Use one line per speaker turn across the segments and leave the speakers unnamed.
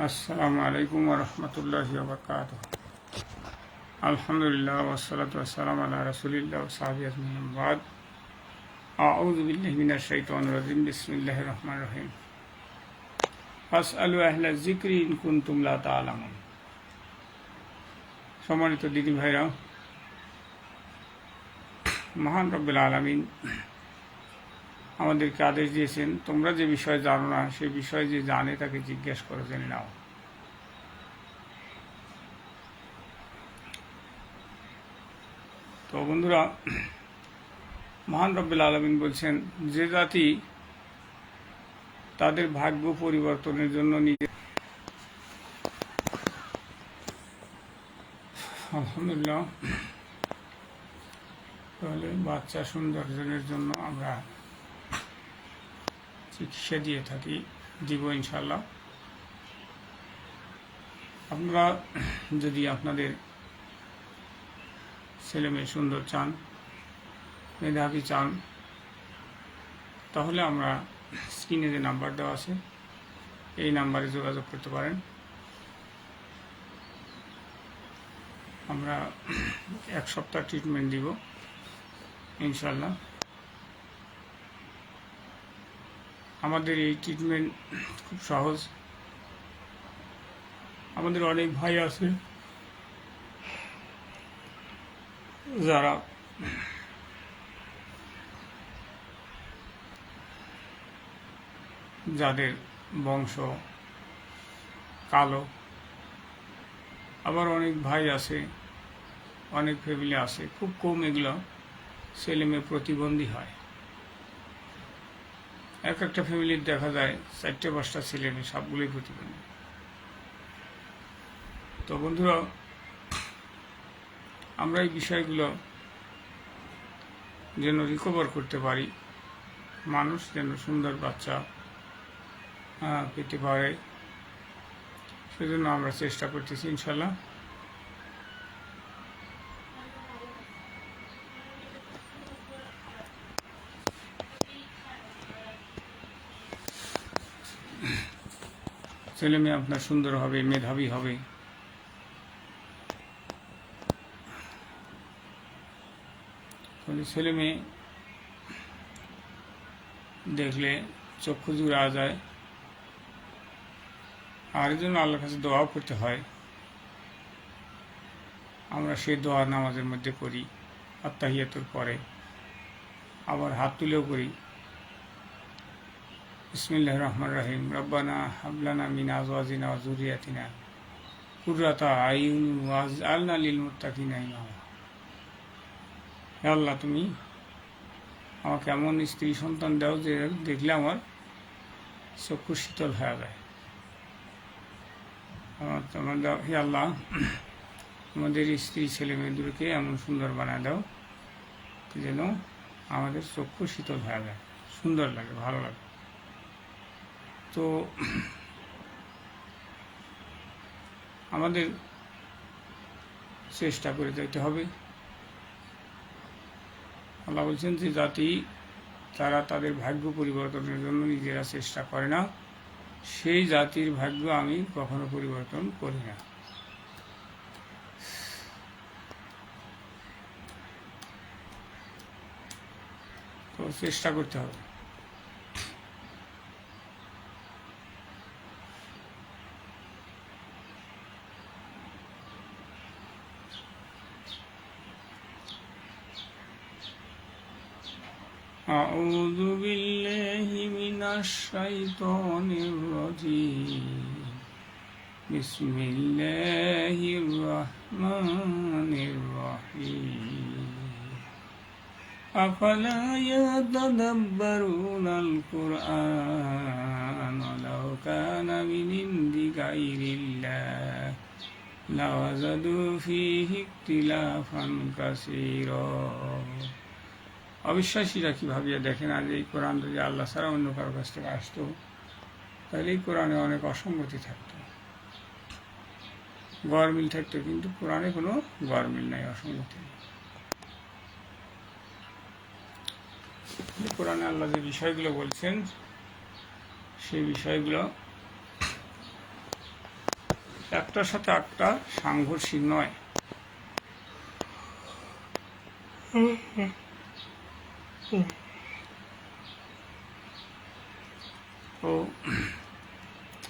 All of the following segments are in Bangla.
আসসালামু আলাইকুম ওয়া রাহমাতুল্লাহি ওয়া বারাকাতুহু। আলহামদুলিল্লাহ ওয়াসসালাতু ওয়াসসালামু আলা রাসূলিল্লাহ ওয়া সাহবিহি আজমাইন। বাদ আউযু বিল্লাহি মিনাশ শাইতানির রাজিম। বিসমিল্লাহির রহমানির রহিম। ফাসআলু আহলা যিকরি ইন কুনতুম লা তা'লামুন। সম্মানিত দিদি ভাইরা, মহান রব্বুল আলামিন আমাদেরকে আদেশ দিয়েছেন, তোমরা যে বিষয় জানো না সেই বিষয় যে জানে তাকে জিজ্ঞেস করে জেনে নাও। তো বন্ধুরা, মহান রব্বুল আলামিন বলছেন, যে জাতি তাদের ভাগ্য পরিবর্তনের জন্য নিজে আলহামদুলিল্লাহ, তাহলে বাচ্চা সৌন্দর্যের জন্য আমরা চিকিৎসা দিয়ে থাকি, দিব ইনশাল্লাহ। আপনারা যদি আপনাদের ছেলে মেয়ে সুন্দর চান, মেধাবী চান, তাহলে আমরা স্ক্রিনে যে নাম্বার দেওয়া আছে এই নাম্বারে যোগাযোগ করতে পারেন। আমরা 1 সপ্তাহ ট্রিটমেন্ট দিব ইনশাল্লাহ। আমাদের এই ট্রিটমেন্ট খুব সহজ। আমাদের অনেক ভাই আছে যারা যাদের বংশ কালো, আবার অনেক ভাই আছে, অনেক ফ্যামিলি আছে খুব কম এগুলো ছেলে মেয়ে প্রতিবন্ধী হয়। একটা ফ্যামিলির দেখা যায় 4-5টা ছেলে মেয়ে, সবগুলোই প্রতিবন্ধী। তো বন্ধুরা, আমরা এই বিষয়গুলো যেন রিকভার করতে পারি, মানুষ যেন সুন্দর বাচ্চা পেতে পারে, সেজন্য আমরা চেষ্টা করতেছি ইনশাল্লাহ। ছেলে মেয়ে আপনার সুন্দর হবে, মেধাবী হবে। ছেলে মেয়ে দেখলে চক্ষু জুড়া যায়, আর এই জন্য আল্লাহর কাছে দোয়াও করতে হয়। আমরা সেই দোয়া নামাজের মধ্যে করি, আত্তাহিয়াতুর পরে আবার হাত তুলেও করি। বিসমিল্লাহির রহমানির রহিম। রব্বানা হাবলানা মিন আজওয়াজিনা ওয়া যুররিয়াতিনা কুররাতা আয়ুন ওয়াজআলনা লিল মুত্তাকিনা ইমামা। হে আল্লাহ, তুমি আমাকে এমন স্ত্রী সন্তান দাও যে দেখলে আমার চক্ষু শীতল হয়ে যায়। তোমার দাও হে আল্লাহ, আমাদের স্ত্রী ছেলে মেয়েদেরকে এমন সুন্দর বানায় দাও যেন আমাদের চক্ষু শীতল হয়ে যায়, সুন্দর লাগে, ভালো লাগে। তো আমাদের চেষ্টা করে যেতে হবে। আল্লাহ বলছেন যে জাতি তারা তাদের ভাগ্য পরিবর্তনের জন্য নিজেরা চেষ্টা করে না, সেই জাতির ভাগ্য আমি কখনো পরিবর্তন করি না। তো চেষ্টা করতে হবে। أعوذ بالله من الشيطان الرجيم. بسم الله الرحمن الرحيم. أفلا يتدبرون القرآن ولو كان من عند غير الله لوجدوا فيه اختلافا كثيرا. অবিশ্বাসীরা কি ভাবিয়া দেখে না যে এই কোরআন যদি আল্লাহ ছাড়া অন্য কারো কাছ থেকে আসতো, তাহলে এই কোরআনে অনেক অসঙ্গতি থাকতো, গরমিল থাকতো, কিন্তু কোরআনে কোনো গরমিল নাই, অসঙ্গতি নেই। কোরআনে আল্লাহ যে বিষয়গুলো বলছেন সেই বিষয়গুলো একটার সাথে একটা সাংঘর্ষিক নয়। তো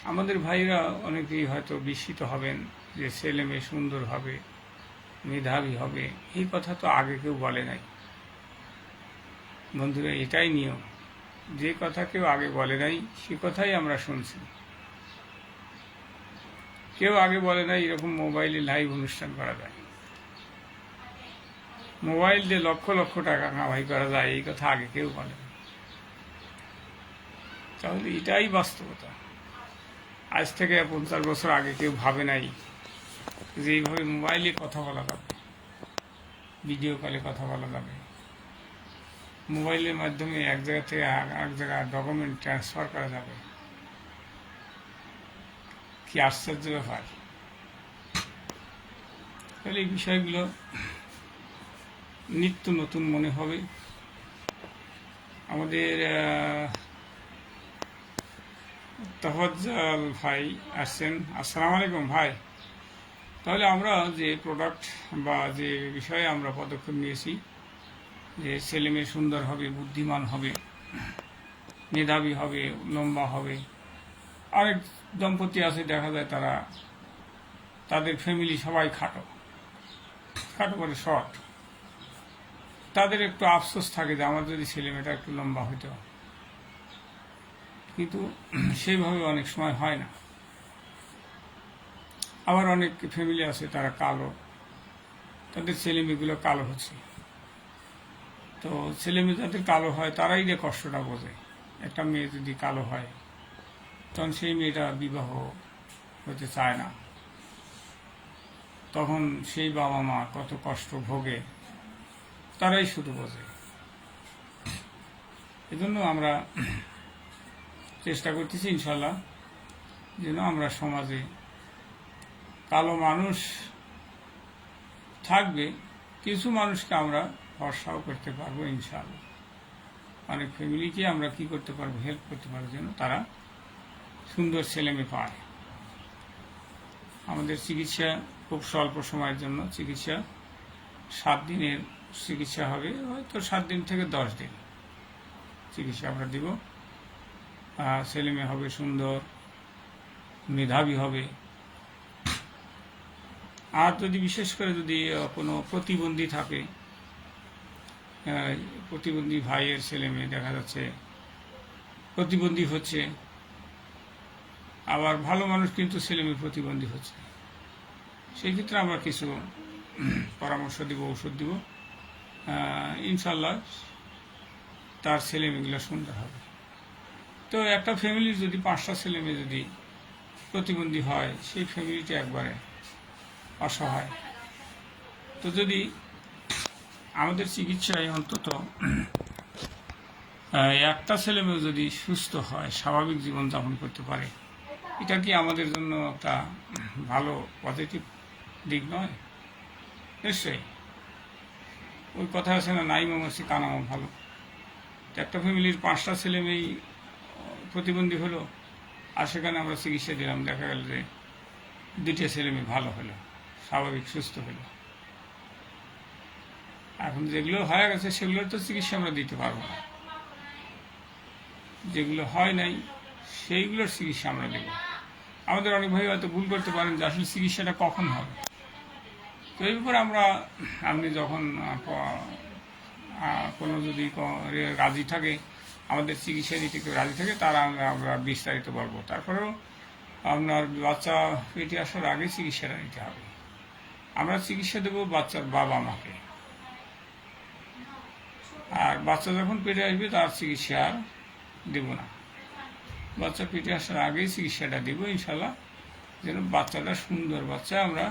আমাদের ভাইরা অনেকেই হয়তো বিস্মিত হবেন যে ছেলে মেয়ে সুন্দর হবে, মেধাবী হবে, এই কথা তো আগে কেউ বলে নাই। বন্ধুরা, এটাই নিয়ম, যে কথা কেউ আগে বলে নাই সে কথাই আমরা শুনছি। কেউ আগে বলে নাই এরকম মোবাইলে লাইভ অনুষ্ঠান করা যায়, মোবাইল দিয়ে লক্ষ লক্ষ টাকা কামাই করা যায়, এই কথা আগে কেউ বলে না। তাহলে এটাই বাস্তবতা। আজ থেকে 50 বছর আগে কেউ ভাবে নাই যে এইভাবে মোবাইলে কথা বলা যাবে, ভিডিও কলে কথা বলা যাবে, মোবাইলের মাধ্যমে এক জায়গা থেকে এক জায়গায় ডকুমেন্ট ট্রান্সফার করা যাবে। কি আশ্চর্য ব্যাপার! তাহলে এই বিষয়গুলো নিত্য নতুন মনে হবে। আমাদের তফাজ্জল ভাই আসছেন, আসসালামু আলাইকুম ভাই। তাহলে আমরা যে প্রোডাক্ট বা যে বিষয়ে আমরা পদক্ষেপ নিয়েছি যে ছেলে মেয়ে সুন্দর হবে, বুদ্ধিমান হবে, মেধাবী হবে, লম্বা হবে। অনেক দম্পতি আছে দেখা যায় তারা তাদের ফ্যামিলি সবাই খাটো করে শর্ট, তাদের একটু আফসোস থাকে যে আমার যদি ছেলে মেয়েটা একটু লম্বা হইতো, কিন্তু সেইভাবে অনেক সময় হয় না। আবার অনেক ফ্যামিলি আছে তারা কালো, তাদের ছেলে মেয়েগুলো কালো হচ্ছে। তো ছেলে মেয়ে যাদের কালো হয় তারাই যে কষ্টটা বোঝে। একটা মেয়ে যদি কালো হয় তখন সেই মেয়েটা বিবাহ হতে চায় না, তখন সেই বাবা মা কত কষ্ট ভোগে তারাই শুধু বোঝে। এজন্য আমরা চেষ্টা করতেছি ইনশাল্লাহ যেন আমরা সমাজে কালো মানুষ থাকবে, কিছু মানুষকে আমরা ভরসাও করতে পারবো ইনশাআল্লাহ। অনেক ফ্যামিলিকে আমরা কি করতে পারবো, হেল্প করতে পারবো যেন তারা সুন্দর ছেলেমেয়ে পায়। আমাদের চিকিৎসা খুব স্বল্প সময়ের জন্য, চিকিৎসা 7 দিনের চিকিৎসা হবে, হয়তো 7 দিন থেকে 10 দিন চিকিৎসা আমরা দিব। ছেলেমেয়ে হবে সুন্দর, মেধাবী হবে। আর যদি বিশেষ করে যদি কোনো প্রতিবন্ধী থাকে, প্রতিবন্ধী ভাইয়ের ছেলে মেয়ে দেখা যাচ্ছে প্রতিবন্ধী হচ্ছে, আবার ভালো মানুষ কিন্তু ছেলে মেয়ে প্রতিবন্ধী হচ্ছে, সেই ক্ষেত্রে আমরা কিছু পরামর্শ দিব, ঔষধ দিব, ইনশাল্লাহ তার ছেলে মেয়েগুলো সুন্দর হবে। তো একটা ফ্যামিলির যদি 5টা ছেলে মেয়ে যদি প্রতিবন্ধী হয়, সেই ফ্যামিলিটা একবারে অসহায়। তো যদি আমাদের চিকিৎসায় অন্তত একটা ছেলে মেয়ে যদি সুস্থ হয়, স্বাভাবিক জীবনযাপন করতে পারে, এটা কি আমাদের জন্য একটা ভালো পজিটিভ দিক নয়? নিশ্চয়ই। ওই কথা আছে না, নাই মামাসি কানামা ভালো। একটা ফ্যামিলির 5টা ছেলে মেয়েই প্রতিবন্ধী হলো, আর সেখানে আমরা চিকিৎসা দিলাম, দেখা গেল যে 2টা ছেলে মেয়ে ভালো হলো, স্বাভাবিক সুস্থ হলো। এখন যেগুলো হয়ে গেছে সেগুলোর তো চিকিৎসা আমরা দিতে পারবো না, যেগুলো হয় নাই সেইগুলোর চিকিৎসা আমরা দেব। আমাদের অনেক ভাই হয়তো ভুল করতে পারেন যে আসলে চিকিৎসাটা কখন হবে। তো এই ব্যাপারে আমরা, আপনি যখন কোনো যদি রাজি থাকে, আমাদের চিকিৎসা দিতে কেউ রাজি থাকে, তারা আমরা বিস্তারিত বলবো। তারপরেও আপনার বাচ্চা পেটে আসার আগে চিকিৎসাটা নিতে হবে। আমরা চিকিৎসা দেবো বাচ্চার বাবা মাকে, আর বাচ্চা যখন পেটে আসবে তার চিকিৎসা দেব না। বাচ্চা পেটে আসার আগেই চিকিৎসাটা দেব ইনশাল্লাহ, যেন বাচ্চাটা সুন্দর বাচ্চা আমরা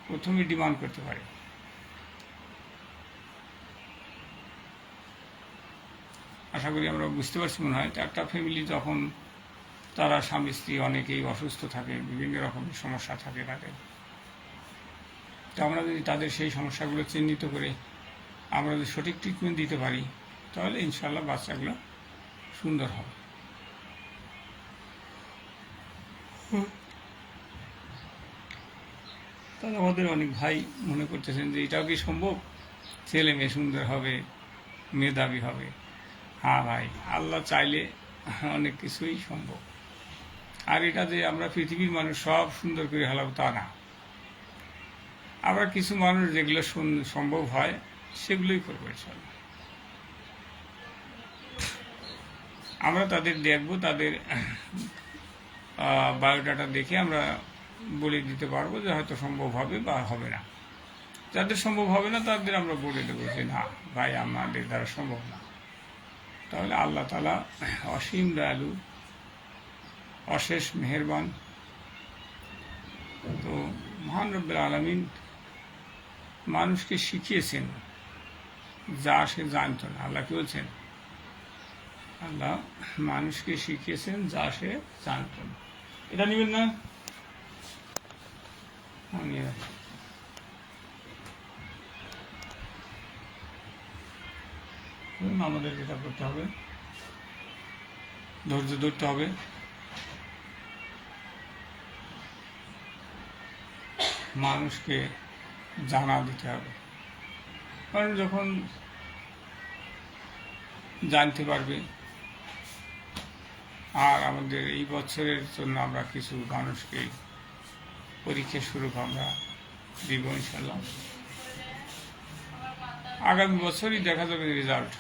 প্রথমে ডিমান্ড করতে পারি। আশা করি আমরা বুঝতে পারছি মনে হয়। একটা ফ্যামিলি যখন তারা স্বামী স্ত্রী অনেকেই অসুস্থ থাকে, বিভিন্ন রকমের সমস্যা থাকে তাদের, তো আমরা যদি তাদের সেই সমস্যাগুলো চিহ্নিত করে আমরা যদি সঠিক ট্রিটমেন্ট দিতে পারি, তাহলে ইনশাল্লাহ বাচ্চাগুলো সুন্দর হবে। তাহলে আমাদের অনেক ভাই মনে করতেছেন যে এটাও কি সম্ভব, ছেলে মেয়ে সুন্দর হবে, মেধাবী হবে। হ্যাঁ ভাই, আল্লাহ চাইলে অনেক কিছুই সম্ভব। আর এটা যে আমরা পৃথিবীর মানুষ সব সুন্দর করে হালাবো তা না। আবার কিছু মানুষ যেগুলো সম্ভব হয় সেগুলোই করবো ইনশাল্লাহ। আমরা তাদের দেখব, তাদের বায়োডাটা দেখে আমরা বলে দিতে পারবো যে হয়তো সম্ভব হবে বা হবে না। যাদের সম্ভব হবে না তাদের আমরা বলে দেবো যে না ভাই, আমাদের দ্বারা সম্ভব না। তাহলে আল্লাহ তাআলা অসীম দয়ালু, অশেষ মেহেরবান। তো মহান রব্বুল আলামিন মানুষকে শিখিয়েছেন যা সে জানত না। আল্লাহ কি বলছেন? আল্লাহ মানুষকে শিখিয়েছেন যা সে জানত না। এটা নেবেন না? আমাদের যেটা করতে হবে, ধৈর্য ধরতে হবে, মানুষকে জানা দিতে হবে। কারণ যখন জানতে পারবে, আর আমাদের এই বছরের জন্য আমরা কিছু মানুষকে পরীক্ষা স্বরূপ আমরা দিব ইনশাল্লাহ। আগামী বছরই দেখা যাবে রেজাল্ট,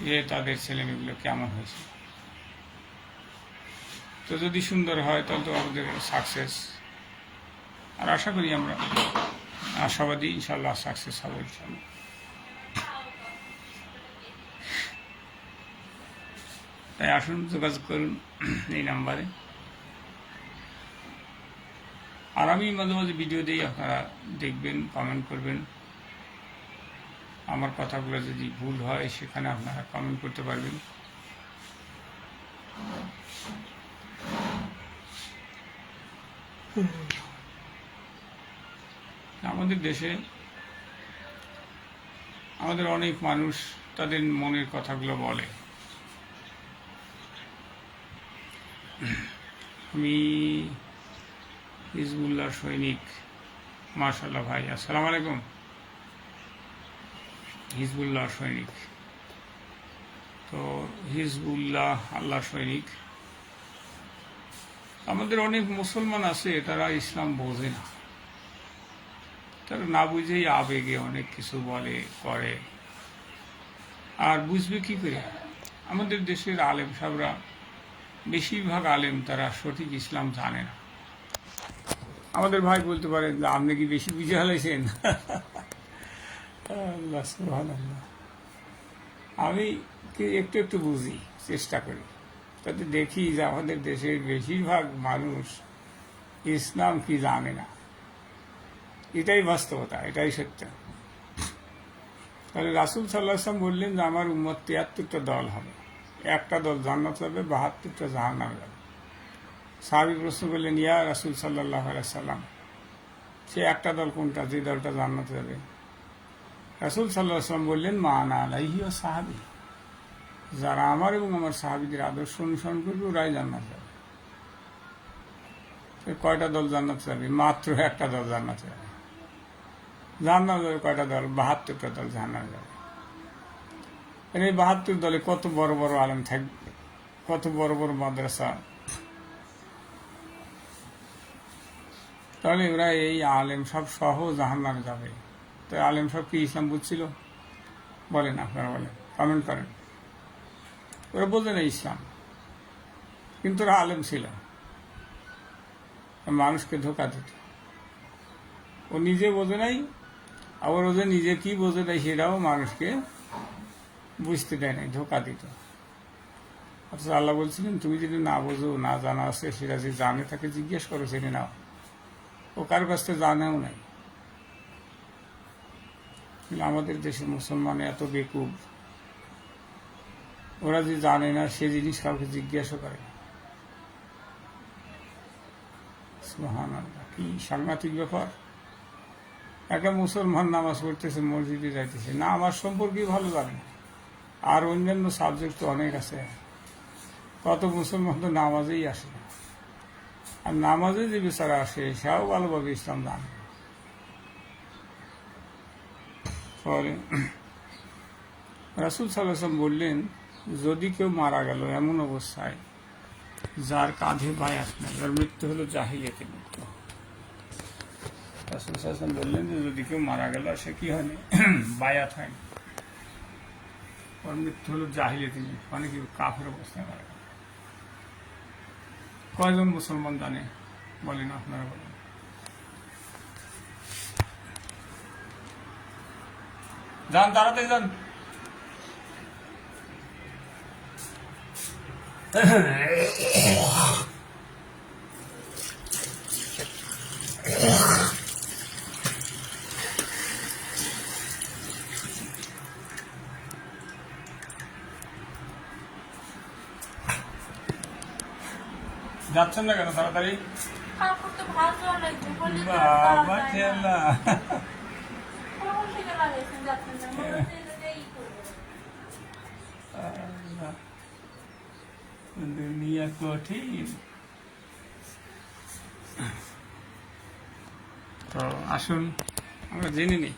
যে তাদের ছেলেমেয়েগুলো কেমন হয়েছে। তো যদি সুন্দর হয় তাহলে তো আমাদের সাকসেস। আর আশা করি আমরা আশাবাদী ইনশাল্লাহ সাকসেস হবে ইনশাল্লাহ। তাই আসুন, যোগাযোগ করুন এই নাম্বারে। আর আমি মাঝে মাঝে ভিডিও দিই, আপনারা দেখবেন, কমেন্ট করবেন। আমার কথাগুলো যদি ভুল হয় সেখানে আপনারা কমেন্ট করতে পারবেন। আমাদের দেশে আমাদের অনেক মানুষ তাদের মনের কথাগুলো বলে। আমি হিজবুল্লাহ সৈনিক। মাশাআল্লাহ ভাই, আসসালামু আলাইকুম। হিজবুল্লাহ সৈনিক, তো হিজবুল্লাহ আল্লাহ সৈনিক। আমাদের অনেক মুসলমান আছে, তারা ইসলাম বোঝে না। তারা না বুঝেই আবেগে অনেক কিছু বলে করে। আর বুঝবে কি করে? আমাদের দেশের আলেম সাহেবরা, বেশিরভাগ আলেম, তারা সঠিক ইসলাম জানে না। আমাদের ভাই বলতে পারেন যে আপনি কি বেশি বুঝে হালাইছেন? আল্লাহ সুবহানাল্লাহ। আমি একটু একটু বুঝি, চেষ্টা করি। তাতে দেখি যে আমাদের দেশের বেশিরভাগ মানুষ ইসলাম কি জানে না। এটাই বাস্তবতা, এটাই সত্য। তাহলে রাসূল সাল্লাল্লাহু আলাইহি ওয়াসাল্লাম বললেন যে আমার উম্মত ৭৩টা দল হবে, একটা দল জান্নাত যাবে, ৭২টা জাহান্নামে যাবে। সাহাবী প্রশ্ন করলেন, ইয়া রাসূল সাল্লাল্লাহু আলাইহি ওয়াসাল্লাম, সে একটা দল কোনটা, যে দলটা জান্নাতে যাবে? রাসূল সাল্লাল্লাহু আলাইহি ওয়াসাল্লাম বললেন, মা আনা আলাইহি ওয়া সাহাবী, যারা আমার এবং আমার সাহাবীদের আদর্শ অনুসরণ করবে ওরাই জান্নাত যাবে। কয়টা দল জান্নাত যাবে? মাত্র একটা দল জান্নাত যাবে। জাহান্নামে যাবে কয়টা দল? ৭২টা দল জাহান্নামে যাবে। এই ৭২ দলে কত বড় বড় আলেম থাকবে, কত বড় বড় মাদ্রাসা। তাহলে ওরা এই আলেম সব সহ জাহান্নামে যাবে। তো আলেম সব কি ইসলাম বুঝছিল? বলেন, আপনারা বলেন, কমেন্ট করেন। ওরা বোঝে না ইসলাম, কিন্তু ওরা আলেম ছিল, মানুষকে ধোকা দিত। ও নিজে বোঝে নাই, আবার ও যে নিজে কি বোঝে নাই সেটাও মানুষকে বুঝতে দেয় নাই, ধোকা দিত। অথচ আল্লাহ বলছিলেন, তুমি যদি না বোঝো, না জানা আছে, সেটা যে জানে তাকে জিজ্ঞেস করো, জেনে নাও। ও কারো কাছ থেকে জানেও নাই। আমাদের দেশের মুসলমান এত বেকুব, ওরা যে জানে না সে জিনিস কাউকে জিজ্ঞাসা করে। সুবহানাল্লাহ, কি সাংঘাতিক ব্যাপার। একটা মুসলমান নামাজ পড়তেছে, মসজিদে যাইতেছে না, আমার সম্পর্কে ভালো জানে। আর অন্যান্য সাবজেক্ট তো অনেক আছে। কত মুসলমান তো নামাজেই আসে না। আর নামাজে যে বেচারা আসে সেও ভালোভাবে ইসলাম জানে। পরে রাসূল সাল্লাল্লাহু আলাইহি ওয়াসাল্লাম বললেন, যদি কেউ মারা গেল এমন অবস্থায় যার কাঁধে বায়াত নেই, তার মৃত্যু হলো জাহিলিয়াতে মৃত্যু। রাসূল সাল্লাল্লাহু আলাইহি ওয়াসাল্লাম বললেন যে যদি কেউ মারা গেল সে কি হয়নি, বায়াত হয়নি, ওর মৃত্যু হলো জাহিলিয়াতে মৃত্যু, মানে কি কাফের অবস্থায় মারা গেল। কয়জন মুসলমান জানে বলেন, আপনারা বলেন। যান তাড়াতাড়ি যান। যাচ্ছেন না কেন তাড়াতাড়ি?
কাপড় তো ভাঁজ লাগবে বলে তো
বাবা
পাওয়া যায় না।
খেলা
কখন থেকে লাগাইছেন যাচ্ছেন না মনে হচ্ছে যে এই করবো।
দুনিয়া কঠিন। তো আসুন আমরা জেনে নিই।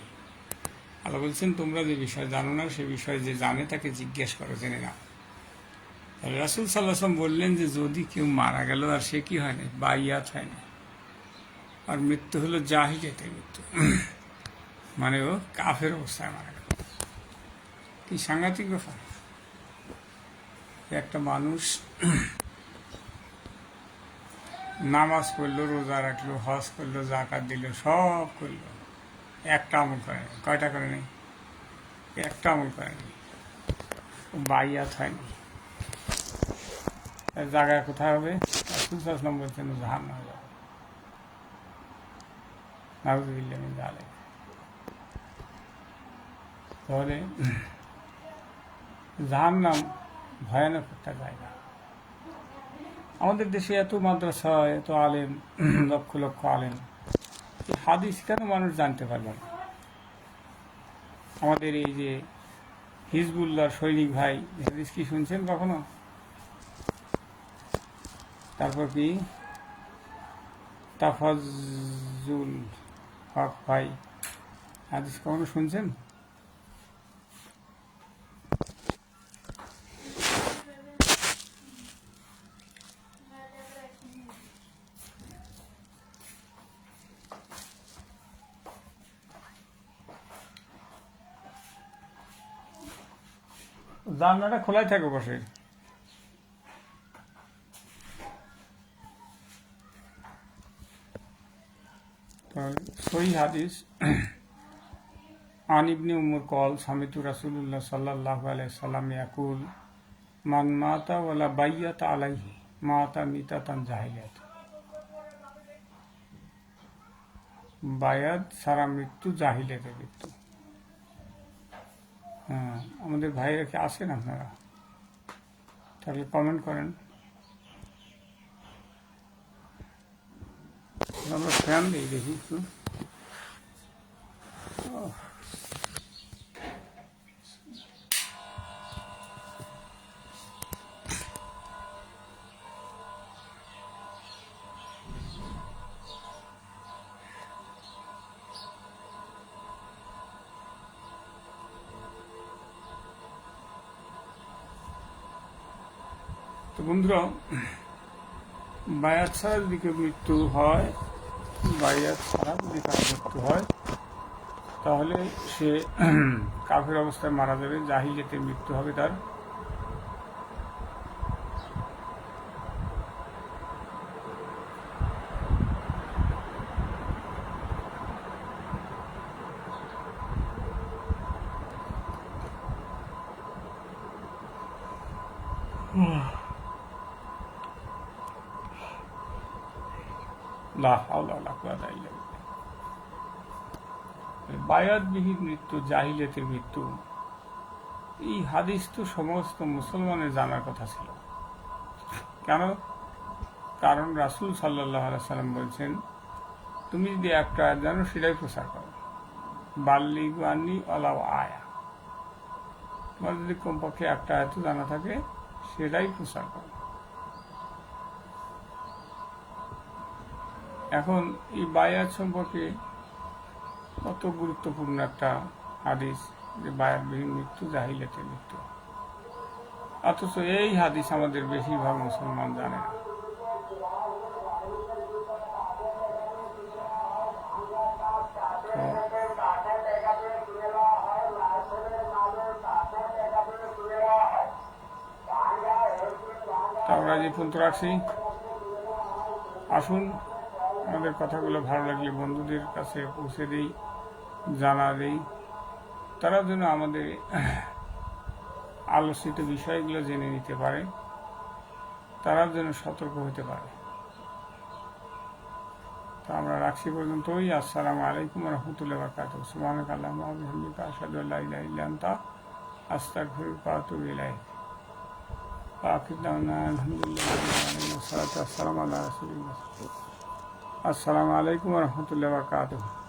আল্লাহ বলছেন, তোমরা যে বিষয় জানো না সে বিষয়ে যে জানে তাকে জিজ্ঞেস করো, জেনে নাও। তাহলে রাসূল সাল্লাল্লাহু আলাইহি ওয়াসাল্লাম বললেন যে যদি কেউ মারা গেল আর সে কি হয় না, বাইয়াত হয় না, আর মৃত্যু হলো জাহিলিয়াতে মৃত্যু, মানে ও কাফের অবস্থায় মারা গেল। কি সাংঘাতিক ব্যাপার! একটা মানুষ নামাজ পড়লো, রোজা রাখলো, হজ করলো, জাকাত দিল, সব করলো, একটা আমল করে নেই। কয়টা করে নেই? একটা আমল করে নেই, বাইয়াত হয়নি। জায়গায় কোথায় হবে? রাসূল সাল্লাল্লাহু আলাইহি ওয়াসাল্লাম বলছেন জাহান্নামে যাবে। নাউযুবিল্লাহি মিন যালিক। তাহলে জাহান্নাম ভয়ানক একটা জায়গা। আমাদের দেশে এত মাদ্রাসা, এত আলেম, লক্ষ লক্ষ আলেম, এই হাদিস কেন মানুষ জানতে পারবে না? আমাদের এই যে হিজবুল্লাহর সৈনিক ভাই, হাদিস কি শুনছেন কখনো? তারপর কি তাফাজ্জুল হক ভাই, হাদিস কখনো শুনছেন? জানলাটা খোলাই থাকে বসে। সহিহ হাদিস আন ইবনে উমর কল সামিতু রাসূলুল্লাহ সাল্লাল্লাহু আলাইহি সাল্লাম ইয়াকুল মান মাতা ওয়ালা বাইয়াতা আলাইহি মাতা মিতাতান জাহিলিয়াত। বায়াত সারা মৃত্যু জাহিলিয়াতের মৃত্যু। হ্যাঁ, আমাদের ভাইরা কি আছেন আপনারা? তাহলে কমেন্ট করেন। আমরা ফ্যান দিই দেখি একটু। তো বন্ধুরা, বায়াত ছাড়া যদি কেউ মৃত্যু হয়, বায়াত ছাড়া যদি কার মৃত্যু হয়, তাহলে সে কাফের অবস্থায় মারা যাবে, জাহিলিয়াতে মৃত্যু হবে তার। লা হাওলা ওয়ালা কুওয়াতা ইল্লা বিল্লাহ। বায়াতবিহীন মৃত্যু, জাহিলিয়াতের মৃত্যু, এই হাদিস তো সমস্ত মুসলমানের জানার কথা ছিল। কেন? কারণ রাসূল সাল্লাল্লাহু আলাইহি সাল্লাম বলছেন, তুমি যদি একটা জানো সেটাই প্রচার করো, বাল্লিগু আন্নী ওয়ালাউ আয়া। তোমার যদি কমপক্ষে একটা আয়াত জানা থাকে সেটাই প্রচার করো। এখন এই বায়াত সম্পর্কে কত গুরুত্বপূর্ণ একটা হাদিস, যে বায়াতবিহীন মৃত্যু জাহিলিয়াতের মৃত্যু। অথচ এই হাদিস আমাদের বেশিরভাগ মুসলমান জানে না। তো আমরা যে পর্যন্ত রাখছি, আসুন আমাদের কথাগুলো ভালো লাগলে বন্ধুদের কাছে পৌঁছে দিই, জানা দিই, তারা যেন আমাদের আলোচিত বিষয়গুলো জেনে নিতে পারে, তারা যেন সতর্ক হতে পারে। তো আমরা রাখছি পর্যন্তই। আসসালামু আলাইকুম রহমতুল্লাহ বারাকাতুহু। সুবহানাকা আল্লাহুম্মা ওয়া বিহামদিকা আশহাদু আল্লা ইলাহা ইল্লা আনতা আস্তাগফিরুকা ওয়া আতুবু ইলাইক। আখির দাওয়ানা আলহামদুলিল্লাহি রাব্বিল আলামিন ওয়া সলাতু ওয়া সালামু আলা রাসূলিল্লাহ। আসসালামু আলাইকুম রহমতুল্লাহ বারাকাতুহু।